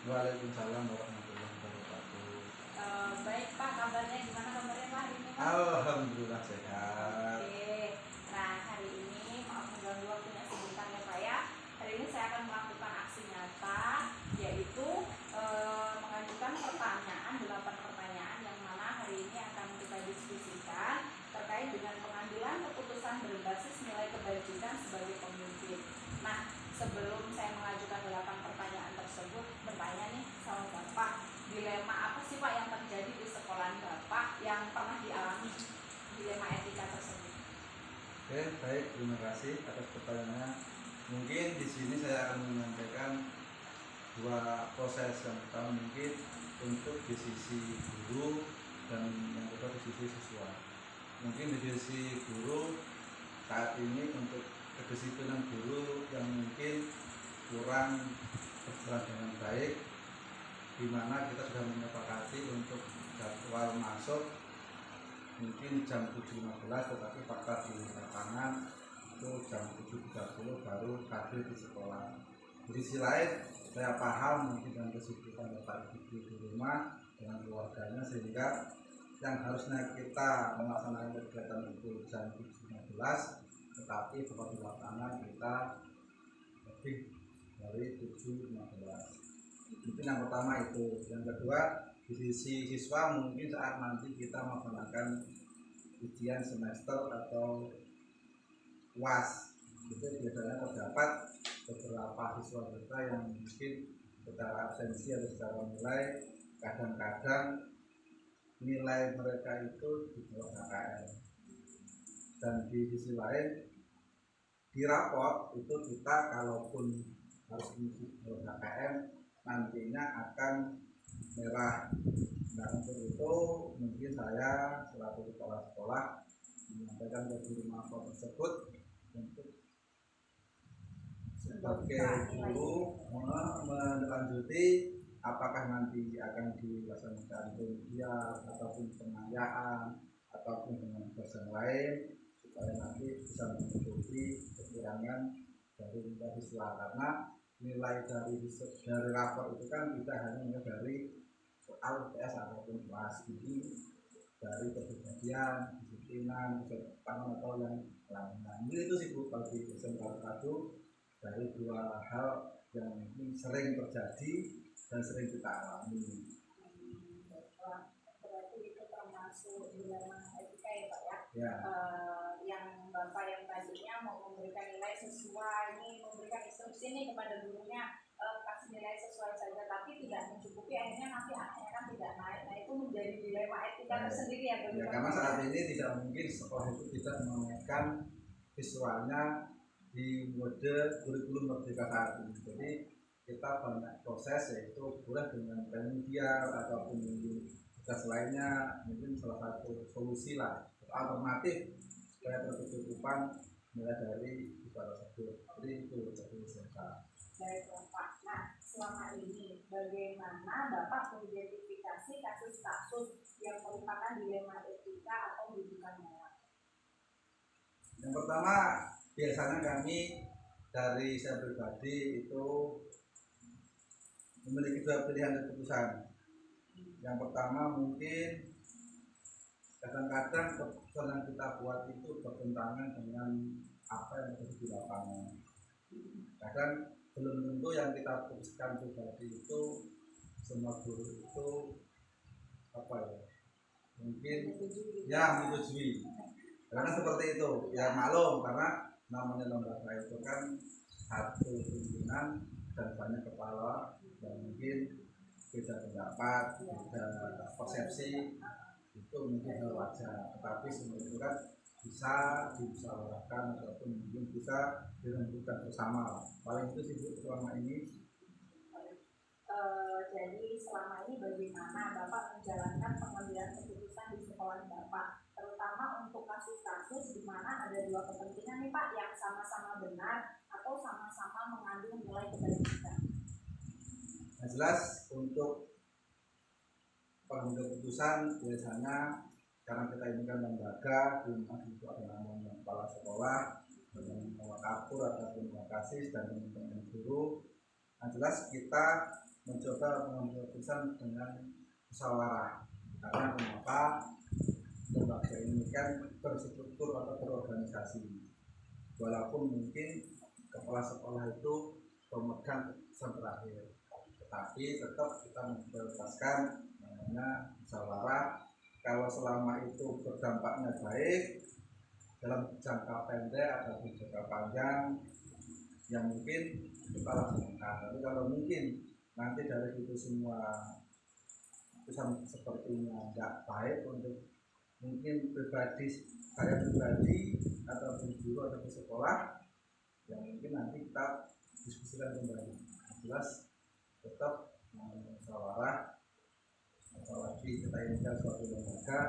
Waalaikumsalam warahmatullahi wabarakatuh. Baik Pak, kabarnya gimana kabarnya Pak hari ini Pak? Alhamdulillah sehat. Oke, nah hari ini maaf mengganggu waktunya sebentar ya Pak ya. Hari ini saya akan melakukan aksi nyata, yaitu mengajukan pertanyaan, 8 pertanyaan yang mana hari ini akan kita diskusikan terkait dengan pengambilan keputusan berbasis nilai kebajikan sebagai pemimpin. Nah, sebelum saya mengajukan 8 pertanyaan tersebut, bertanya nih sama Bapak, dilema apa sih Pak yang terjadi di sekolahan Bapak yang pernah dialami dilema etika tersebut? Oke, baik, terima kasih atas pertanyaannya. Mungkin di sini saya akan menyampaikan dua proses. Yang pertama mungkin untuk di sisi guru dan yang kedua di sisi siswa. Mungkin di sisi guru saat ini untuk kedisiplinan guru yang mungkin kurang berjalan dengan baik, di mana kita sudah menyepakati untuk jadwal masuk mungkin jam 7.15, tetapi fakta di lapangan itu jam 7.30 baru hadir di sekolah. Di sisi lain saya paham mungkin dengan kesibukan Bapak Ibu di rumah dengan keluarganya, sehingga yang harusnya kita melaksanakan kegiatan itu jam 7.15, tetapi fakta di lapangan kita lebih dari 7.15. Mungkin yang pertama itu. Yang kedua, di sisi siswa mungkin saat nanti kita melaksanakan ujian semester atau UAS, itu biasanya terdapat beberapa siswa kita yang mungkin secara absensi atau secara nilai kadang-kadang nilai mereka itu di bawah KKM. Dan di sisi lain di raport itu kita kalaupun harus mengisi KKM nantinya akan merah. Nah, untuk itu mungkin saya selaku kepala sekolah menyampaikan ke guru mahasiswa tersebut untuk sebagai guru melanjuti apakah nanti akan dilaksanakan pengujian ataupun pengayaan ataupun dengan yang lain, supaya nanti bisa menutupi kekurangan dari siswa. Karena nilai dari rapor itu kan tidak hanya dari soal UTS ataupun UAS, ini dari kepribadian, disiplinan, kesopanan atau yang lainnya. Ini itu sih Bu, bagi satu dari dua hal yang mungkin sering terjadi dan sering kita alami. Berarti itu termasuk dilema etika ya Pak ya? Ya. Yang Bapak yang tadinya mau memberikan nilai sesuai, ini memberikan instruksi nih kepada gurunya, kasih nilai sesuai saja, tapi tidak mencukupi, akhirnya nanti anaknya kan tidak naik. Nah, itu menjadi dilema etika tersendiri ya bagi karena saat ini tidak mungkin sekolah itu tidak menaikkan siswanya di mode kurikulum merdeka saat ini. Jadi kita banyak proses, yaitu boleh dengan remedial ataupun tugas lainnya, mungkin salah satu solusi lah alternatif supaya berkecukupan mulai dari siswa tersebut. Jadi itu jadi saya. Baik Bapak. Nah, selama ini bagaimana Bapak mengidentifikasi kasus-kasus yang merupakan dilema etika atau rujukan moral? Yang pertama, biasanya kami dari saya pribadi itu memiliki dua pilihan keputusan. Yang pertama mungkin kadang-kadang keputusan yang kita buat itu bertentangan dengan apa yang terjadi di lapangan. Kadang belum tentu yang kita putuskan pribadi itu semua guru itu apa ya, mungkin ya menyetujui. Karena seperti itu ya, maklum, karena namanya lembaga itu kan satu pimpinan dan banyak kepala, dan mungkin beda pendapat, beda persepsi, itu mungkin hal wajar. Tetapi semua itu kan bisa dimusyawarahkan ataupun mungkin bisa dirembukan bersama. Paling itu sih Bu selama ini. Jadi selama ini bagaimana Bapak menjalankan pengambilan keputusan di sekolah Bapak, terutama untuk kasus-kasus di mana ada dua kepentingan nih Pak, yang sama-sama benar atau sama-sama mengandung nilai kebajikan? Nah, jelas untuk pengambilan keputusan biasanya karena kita ini kan lembaga, di mana itu ada namanya kepala sekolah, dengan wakapur ataupun wakasis dan teman-teman guru. Nah, jelas kita mencoba mengambil keputusan dengan musyawarah. Karena kenapa? Lembaga ini kan berstruktur atau berorganisasi. Walaupun mungkin kepala sekolah itu pemegang keputusan terakhir, tetapi tetap kita memprioritaskan namanya musyawarah. Kalau selama itu berdampaknya baik dalam jangka pendek ataupun jangka panjang, yang mungkin kita laksanakan. Tapi kalau mungkin nanti dari itu semua keputusan sepertinya tidak baik untuk mungkin pribadi saya pribadi ataupun guru atau sekolah, yang mungkin nanti kita diskusikan kembali. Jelas tetap musyawarah, apalagi kita ini kan suatu lembaga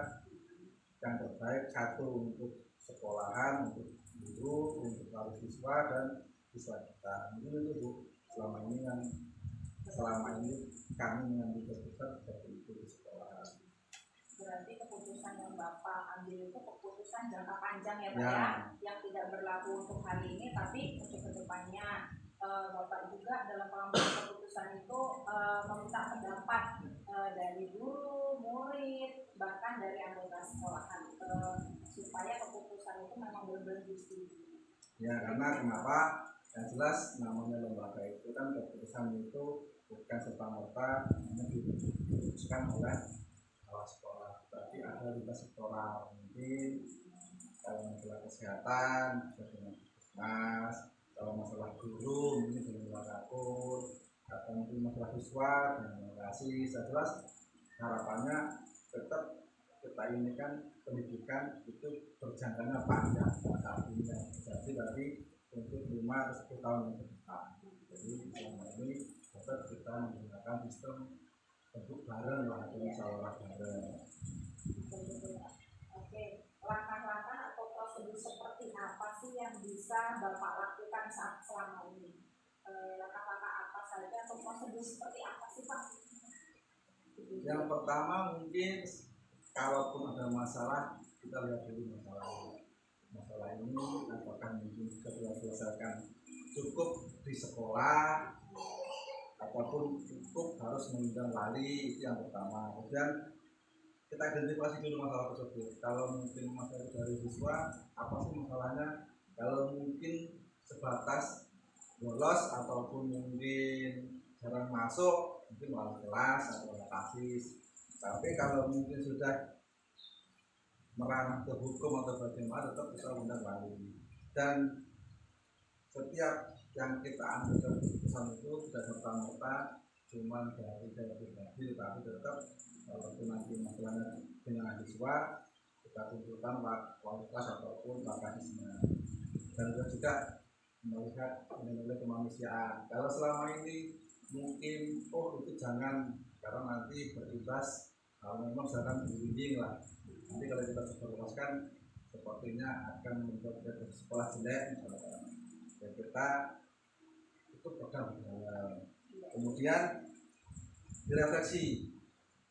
yang terbaik, satu untuk sekolahan, untuk guru, untuk wali siswa dan siswa kita. Mungkin itu Bu, selama ini kami mengambil keputusan seperti itu di sekolah. Berarti keputusan yang Bapak ambil itu keputusan jangka panjang ya Pak ya, yang tidak berlaku untuk hari ini tapi untuk kedepannya. Bapak juga dalam pengambilan keputusan itu meminta pendapat dari guru, murid, bahkan dari anggota sekolahan supaya keputusan itu memang benar-benar disetujui. Ya, karena kenapa? Yang jelas namanya lembaga itu kan keputusan itu bukan serta-merta diputuskan oleh kepala sekolah, tapi ada lintas sektoral. Mungkin kalau masalah kesehatan bisa dengan puskesmas, kalau masalah guru mungkin dengan wakakur, atau mungkin masalah siswa dengan lokasi. Saya jelas harapannya tetap kita ini kan pendidikan itu berjangkanya panjang, artinya jadi dari untuk 5 atau 10 tahun yang ke depan. Jadi selama ini tetap kita menggunakan sistem bentuk bareng lah, atau musyawarah bareng. Oke, langkah-langkah atau prosedur seperti apa sih yang bisa Bapak lakukan selama ini? Langkah-langkah apa saja atau prosedur seperti apa sih Pak? Yang pertama mungkin kalaupun ada masalah, kita lihat dulu masalah ini apakah mungkin bisa diselesaikan cukup di sekolah ataupun cukup harus mengundang wali. Itu yang pertama. Kemudian kita identifikasi dulu masalah tersebut. Kalau mungkin masalah dari siswa, apa sih masalahnya? Kalau mungkin sebatas bolos ataupun mungkin jarang masuk, mungkin wali kelas atau lokasi. Tapi kalau mungkin sudah merana ke hukum atau bagaimana, tetap kita undang wali. Dan setiap yang kita ambil keputusan itu tidak serta-merta cuma dari pribadi, tetapi tetap walaupun nanti masalahnya dengan siswa, kita kumpulkan wali kelas ataupun lokasinya. Dan juga melihat nilai kemanusiaan. Kalau selama ini mungkin itu jangan, karena nanti berimbas kalau memang jangan dibimbing lah. Nanti kalau kita sebarluaskan sepertinya akan membuat sekolah jelek misalkan. Dan kita itu pegang kemudian direfleksi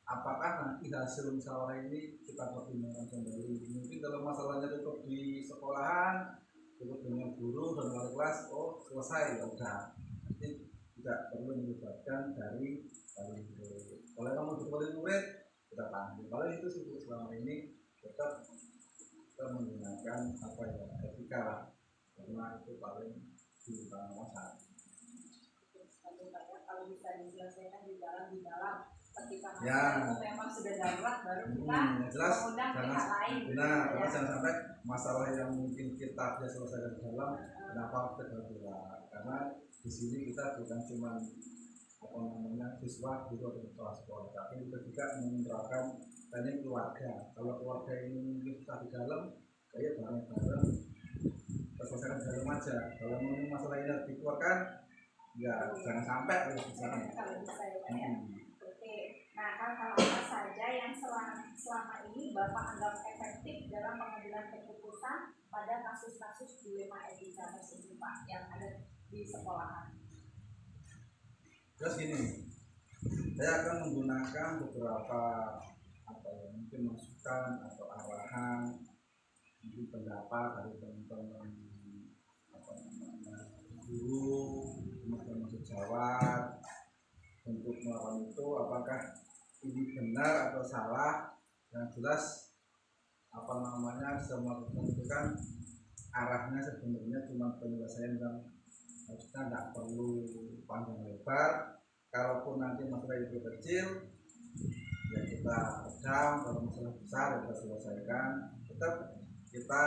apakah nanti hasil musyawarah ini kita pertimbangkan kembali. Mungkin kalau masalahnya cukup di sekolahan, cukup dengan guru dan wali kelas, selesai ya udah, nanti tidak perlu melibatkan dari wali murid. Kalau kamu untuk wali murid kita panggil. Kalau itu sih selama ini tetap kita menggunakan apa ya, etika lah, karena itu paling diutamakan. Kalau bisa diselesaikan di dalam ketika ya, itu memang sudah darurat baru kita jelas mengundang pihak lain. Benar, ya. Jangan sampai masalah yang mungkin kita bisa selesaikan di dalam, kenapa kita keluar? Karena di sini kita bukan cuma siswa, guru atau kepala sekolah, tapi kita juga menerapkan teknik keluarga. Kalau keluarga ini mungkin kita di dalam, kayak bareng-bareng kita selesaikan di dalam aja. Kalau masalah ini harus dikeluarkan, ya jangan sampai harus di sana. Kalau bisa ya. Oke. Nah, hal-hal apa saja yang selama ini Bapak anggap efektif dalam pengambilan keputusan pada kasus-kasus dilema etika tersebut Pak yang ada di sekolahan? Terus gini, saya akan menggunakan beberapa mungkin masukan atau arahan, mungkin pendapat dari teman-teman guru, teman-teman sejawat, untuk melakukan itu, apakah ini benar atau salah. Yang jelas semua menentukan arahnya sebenarnya cuma penyelesaian yang harusnya nggak perlu panjang lebar. Kalaupun nanti masalah itu kecil ya kita redam, kalau masalah besar ya kita selesaikan. Tetap kita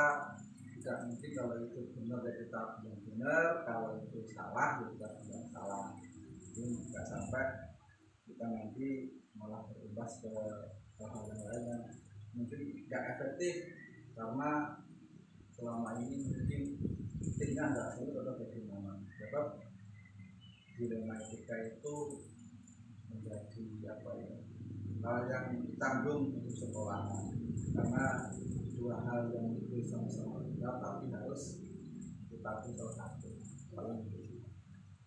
tidak mungkin kalau itu benar ya kita bilang benar, kalau itu salah ya kita bilang salah. Ini nggak sampai kita nanti malah berimbas ke hal yang lain yang mungkin nggak efektif, karena selama ini mungkin titiknya nggak sulit atau bagaimana. Sebab dilema etika itu menjadi hal yang ditanggung untuk sekolah, karena dua hal yang itu sama-sama benar tapi harus ditanggung salah satu.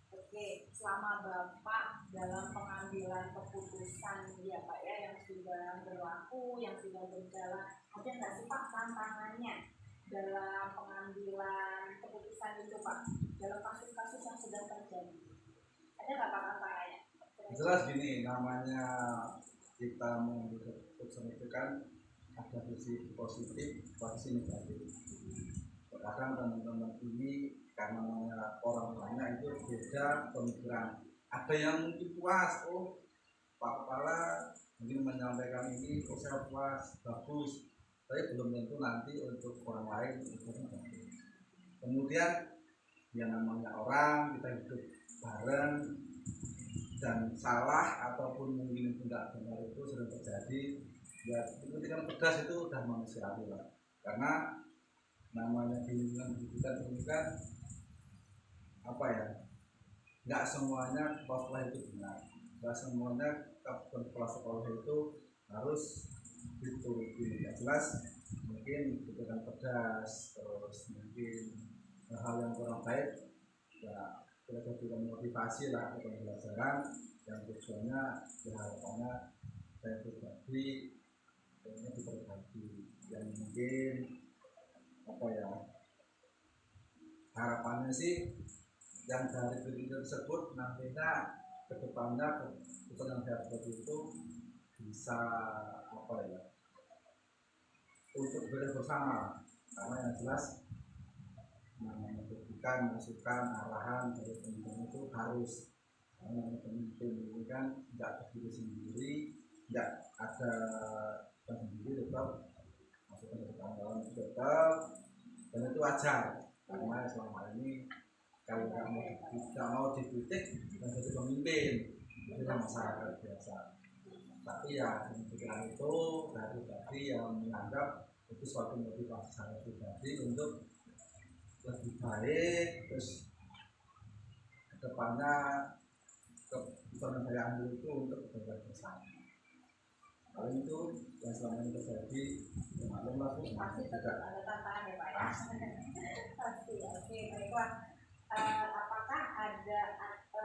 Oke, selama Bapak dalam pengambilan keputusan ya Pak ya yang sudah berlaku, yang sudah berjalan, ada nggak sih Pak tantangannya dalam pengambilan keputusan itu Pak, dalam kasus-kasus yang sedang terjadi? Ada nggak Pak tantangannya? Jelas gini, namanya kita mengambil keputusan itu kan ada sisi positif, sisi negatif. Kadang teman-teman ini karena orang banyak itu beda pemikiran. Ada yang mungkin puas, oh Pak Kepala mungkin menyampaikan ini, oh saya puas, bagus. Tapi belum tentu nanti untuk orang lain itu bagus. Kemudian yang namanya orang, kita hidup bareng, dan salah ataupun mungkin tidak benar itu sering terjadi. Ya ketika pedas itu udah manusiawi lah, karena namanya di lingkungan pendidikan ini kan nggak semuanya kepala sekolah itu benar, nggak semuanya kepala sekolah itu harus dituruti. Ya jelas mungkin ketika pedas, terus mungkin hal yang kurang baik ya kita berikan motivasi lah atau pembelajaran yang tujuannya harapannya saya pribadi ini diperbaiki, yang mungkin harapannya sih yang dari video tersebut nantinya kedepannya keputusan yang saya buat itu bisa untuk bersama, karena yang jelas memberikan masukan arahan dari pemimpin itu harus, karena pemimpin ini kan tidak berdiri sendiri, tidak ada sendiri, tetap masukan dari kawan-kawan itu tetap, dan itu wajar karena selama ini kalau tidak mau dikritik dan jadi pemimpin itu masyarakat biasa. Tapi ya pemikiran itu dari tadi yang menganggap itu suatu motivasi saya pribadi untuk lebih baik, terus kedepannya keputusan saya ambil itu untuk kebaikan bersama. Kalau itu yang selama ini terjadi, maklumlah pasti tetap ada tantangan ya Pak ya. Pasti. Oke, baiklah. Apakah ada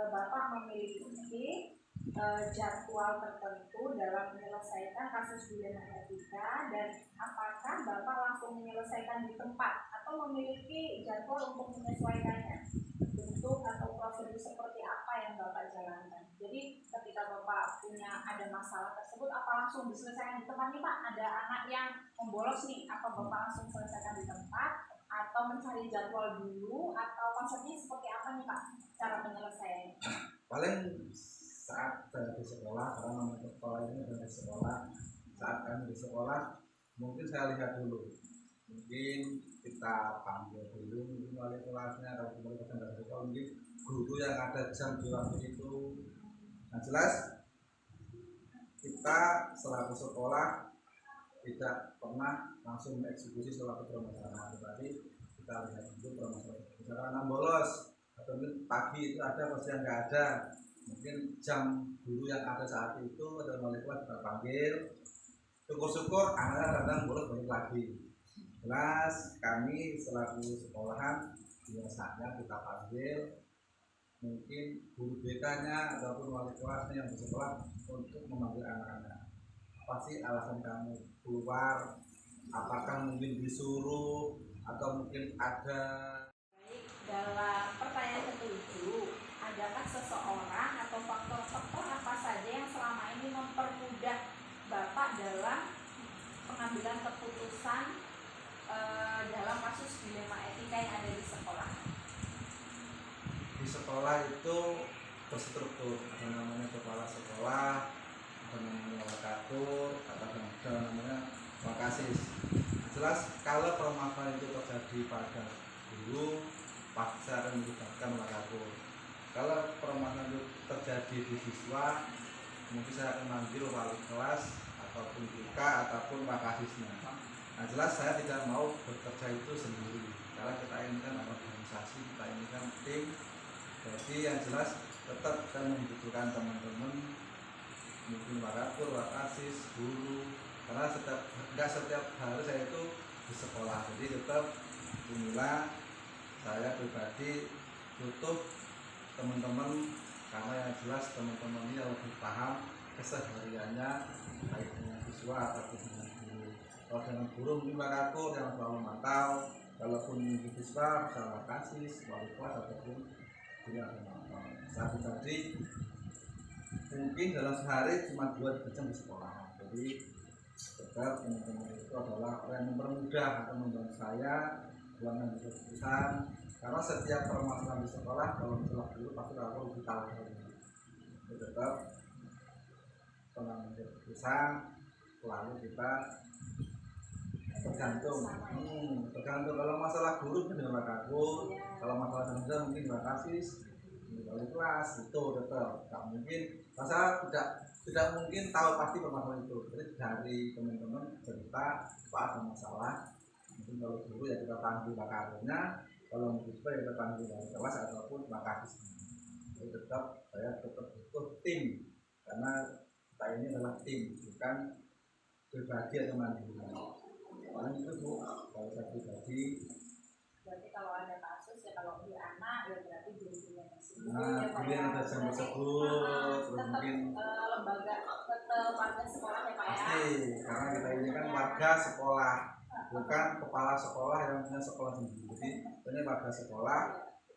Bapak memiliki jadwal tertentu dalam menyelesaikan kasus dilema etika, dan apakah Bapak langsung menyelesaikan di tempat atau memiliki jadwal untuk menyesuaikannya, bentuk atau prosedur seperti apa yang Bapak jalankan? Jadi ketika Bapak punya ada masalah tersebut, apa langsung diselesaikan di tempat nih Pak? Ada anak yang membolos nih, apa Bapak langsung selesaikan di tempat atau mencari jadwal dulu, atau konsepnya seperti apa nih Pak cara penyelesaiannya? Paling saat saya di sekolah, karena nama sekolah ini adalah sekolah, saat kami di sekolah mungkin saya lihat dulu, mungkin kita panggil dulu mungkin wali kelasnya, kalau kembali ke dari sekolah mungkin guru yang ada jam di waktu itu. Nah jelas kita selaku sekolah tidak pernah langsung mengeksekusi suatu permasalahan, tetapi kita lihat dulu permasalahan. Misalkan bolos atau mungkin pagi itu ada pasti yang nggak ada, mungkin jam guru yang ada saat itu ada wali kelas kita panggil, syukur-syukur anak-anak datang bolos balik lagi. Jelas kami selaku sekolahan biasanya kita panggil mungkin guru BK-nya ataupun wali kelasnya yang di sekolah untuk memanggil anak-anak. Pasti alasan kamu keluar, apakah mungkin disuruh atau mungkin ada. Baik, dalam pertanyaan ke-7, adakah seseorang atau faktor-faktor mempermudah Bapak dalam pengambilan keputusan dalam kasus dilema etika yang ada di sekolah? Di sekolah itu terstruktur, ada namanya kepala sekolah, ada namanya wakatur, ada namanya wakasis. Jelas kalau permasalahan itu terjadi pada guru, pasti saya akan melibatkan wakatur. Kalau permasalahan itu terjadi di siswa, mungkin saya akan manggil wali kelas ataupun BK ataupun wakasisnya. Nah, jelas saya tidak mau bekerja itu sendiri, karena kita ini kan organisasi, kita ini kan tim. Jadi yang jelas tetap saya membutuhkan teman-teman, mungkin wakatur, wakasis, guru, karena nggak setiap hari saya itu di sekolah. Jadi tetap inilah saya pribadi butuh teman-teman, karena yang jelas teman-teman ini lebih paham kesehariannya baik dengan siswa ataupun dengan guru. Kalau dengan guru mungkin wakatur yang selalu mantau, kalaupun mungkin siswa bisa wakasis, wali kelas ataupun tidak mantau. Saya pribadi mungkin dalam sehari cuma 2 jam di sekolah. Jadi tetap teman-teman itu adalah orang yang mempermudah atau membantu saya dalam mengambil keputusan, karena setiap permasalahan di sekolah kalau masalah dulu pasti aku lebih tahu. Jadi tetap pengambil keputusan lalu kita tergantung kalau masalah guru itu dengan wakatur, kalau masalah tenaga mungkin wakasis, wali kelas itu tetap tak mungkin. Masa tidak mungkin tahu pasti permasalahan itu. Jadi dari teman-teman cerita apa ada masalah, mungkin kalau guru ya kita panggil wakaturnya, kalau mungkin ya kita panggil wali kelas ataupun wakasis. Jadi tetap saya tetap butuh tim, karena kita ini adalah tim, bukan pribadi atau mandiri. Paling itu Bu, kalau saya pribadi. Berarti kalau ada kasus ya, kalau di anak ya berarti guru-gurunya tersebut. Kemudian ada jam tersebut, mungkin lembaga tetap warga sekolah ya Pak ya. Pasti, karena kita ini kan warga sekolah, bukan kepala sekolah yang punya sekolah sendiri. Jadi ini warga sekolah.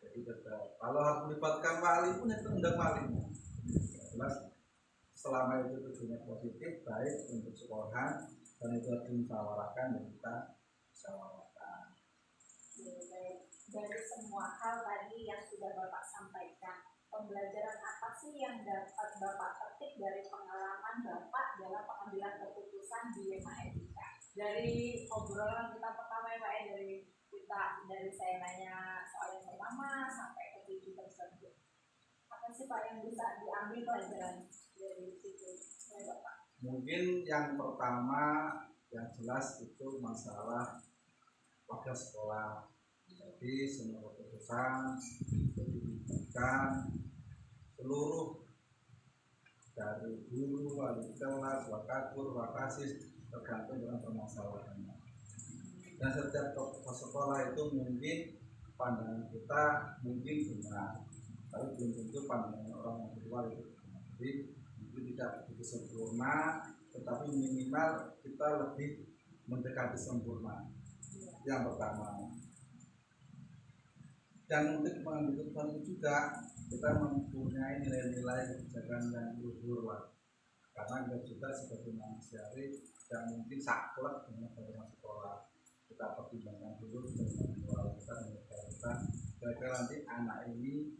Jadi tetap kalau harus melibatkan wali pun itu undang wali. Jelas selama itu tujuannya positif, baik untuk sekolahan, dan itu harus dimusyawarahkan dan kita musyawarahkan. Dari semua hal tadi yang sudah Bapak sampaikan, pembelajaran apa sih yang dapat Bapak petik dari pengalaman Bapak dalam pengambilan keputusan dilema etika? Dari obrolan kita pertama ya Pak ya, dari saya nanya soal yang pertama sampai ke tujuh tersebut, apa sih Pak yang bisa diambil pelajaran dari situ oleh Bapak? Mungkin yang pertama yang jelas itu masalah warga sekolah. Jadi semua keputusan diberikan seluruh dari guru, wali kelas, wakatur, wakasis, tergantung dengan permasalahannya. Dan setiap tokoh sekolah itu mungkin pandangan kita mungkin benar, tapi belum tentu pandangan orang yang di luar itu benar. Jadi itu tidak begitu sempurna, tetapi minimal kita lebih mendekati sempurna. Yang pertama. Dan untuk mengambil keputusan itu juga kita mempunyai nilai-nilai kebijakan yang luhur lah. Karena kita juga sebagai manusiawi yang mungkin saklek dengan bagaimana sekolah. Kita pertimbangkan dulu dengan moral kita dan negara kita. Kira-kira nanti anak ini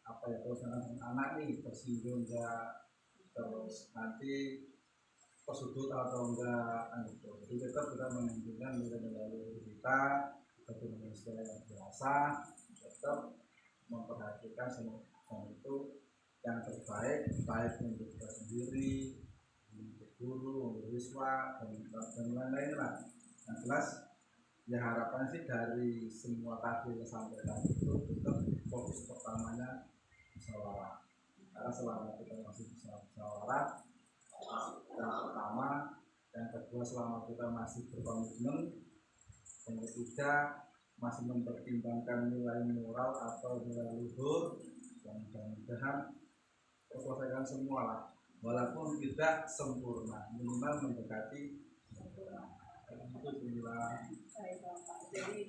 apa ya, terus anak ini tersinggung enggak, terus nanti tersudut atau enggak gitu. Jadi tetap kita menunjukkan nilai-nilai luhur kita sebagai manusia yang biasa, tetap memperhatikan semua itu yang terbaik, baik untuk kita sendiri, untuk guru, untuk siswa, dan lain-lain lah. Yang jelas ya harapan sih dari semua tadi yang sampaikan itu tetap fokus pertamanya musyawarah. Karena selama kita masih bisa musyawarah, yang pertama, yang kedua selama kita masih berkomitmen, yang ketiga masih mempertimbangkan nilai moral atau nilai luhur, yang mudah-mudahan terselesaikan semua lah, walaupun tidak sempurna, minimal mendekati sempurna. Itu inilah. Baik Bapak, jadi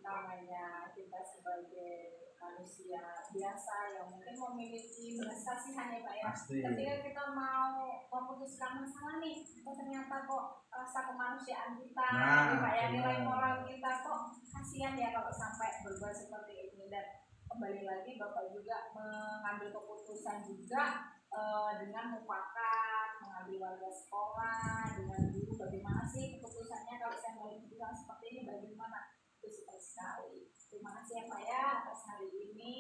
namanya kita sebagai manusia manusia biasa yang mungkin memiliki belas kasihan ya Pak ya. Pasti. Ketika kita mau memutuskan masalah nih, kok ternyata kok rasa kemanusiaan kita, Nah, ya Pak ya, nilai benar. moral kita kok kasihan ya kalau sampai berbuat seperti ini. Dan kembali lagi Bapak juga mengambil keputusan juga dengan mufakat, mengambil warga sekolah, dengan guru, bagaimana sih keputusannya kalau saya mengambil keputusan seperti ini, bagaimana? Itu super sekali. Terima kasih ya Pak ya atas hari ini.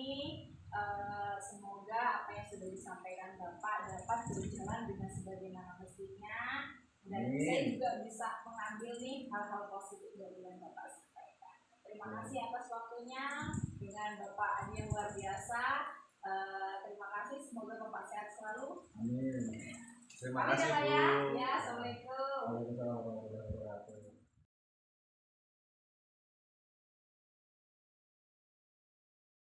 Semoga apa yang sudah disampaikan Bapak dapat berjalan dengan sebagaimana mestinya, dan saya juga bisa mengambil nih hal-hal positif dari yang Bapak sampaikan. Terima kasih atas waktunya dengan Bapak Adi yang luar biasa. Terima kasih, semoga Bapak sehat selalu. Amin. Terima Amin kasih ya Pak Bu. ya. Ya, assalamualaikum. Waalaikumsalam.